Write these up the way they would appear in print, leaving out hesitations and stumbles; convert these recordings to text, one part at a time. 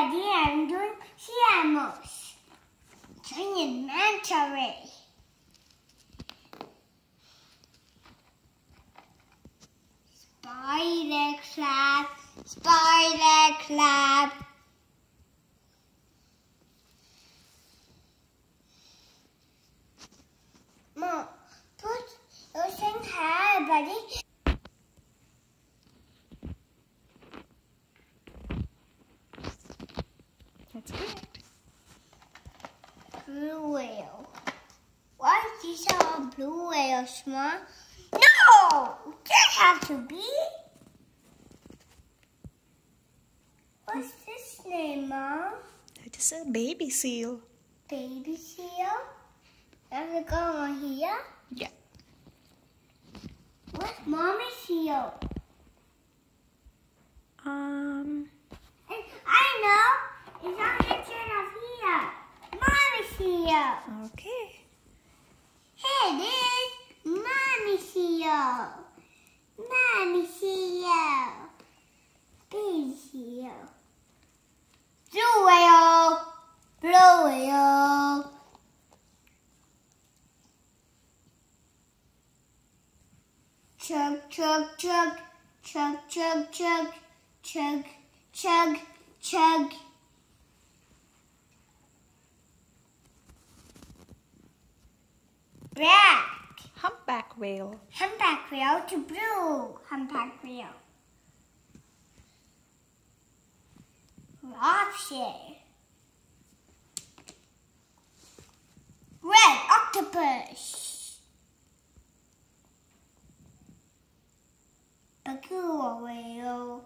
everybody, I'm doing pianos. Doing manta ray. Spider clap, spider clap. Mom, put your thing here, buddy. That's good. Blue whale. Why is this a blue whale, Mom? No! That has to be. What's this name, Mom? That is a baby seal. Baby seal? Does it go on here? Yeah. What's Mommy seal? Um. I know. It's on the end of here. Mommy seal. Okay. Hey, this Mommy seal. Mommy seal. Baby seal. Blue whale. Blue whale. Chug, chug, chug. Chug, chug, chug. Chug, chug, chug. Black. Humpback whale. Humpback whale to blue. Humpback whale. Lobster. Red octopus. Beluga whale.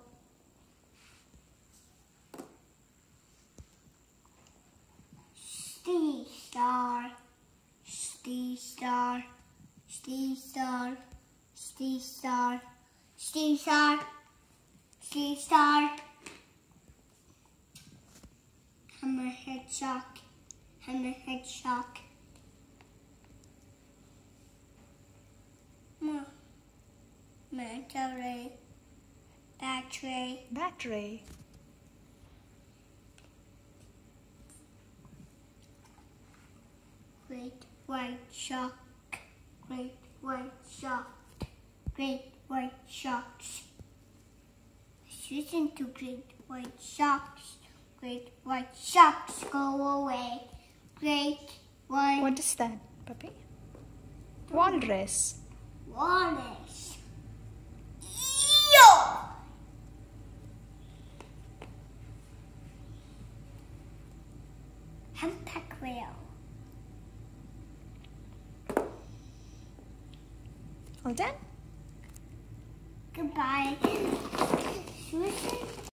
Sea star. Sea star. Sea star. Sea star. Sea star. Sea star. Hammerhead shark. Hammerhead shark. Manta ray. Bat ray. Bat ray. Great white shark. Great white shark. Great white sharks. Listen to great white sharks. Great white sharks go away. Great white. What is that, puppy? Walrus. Walrus. Yo! Humpback whale. All done? Goodbye. Susan.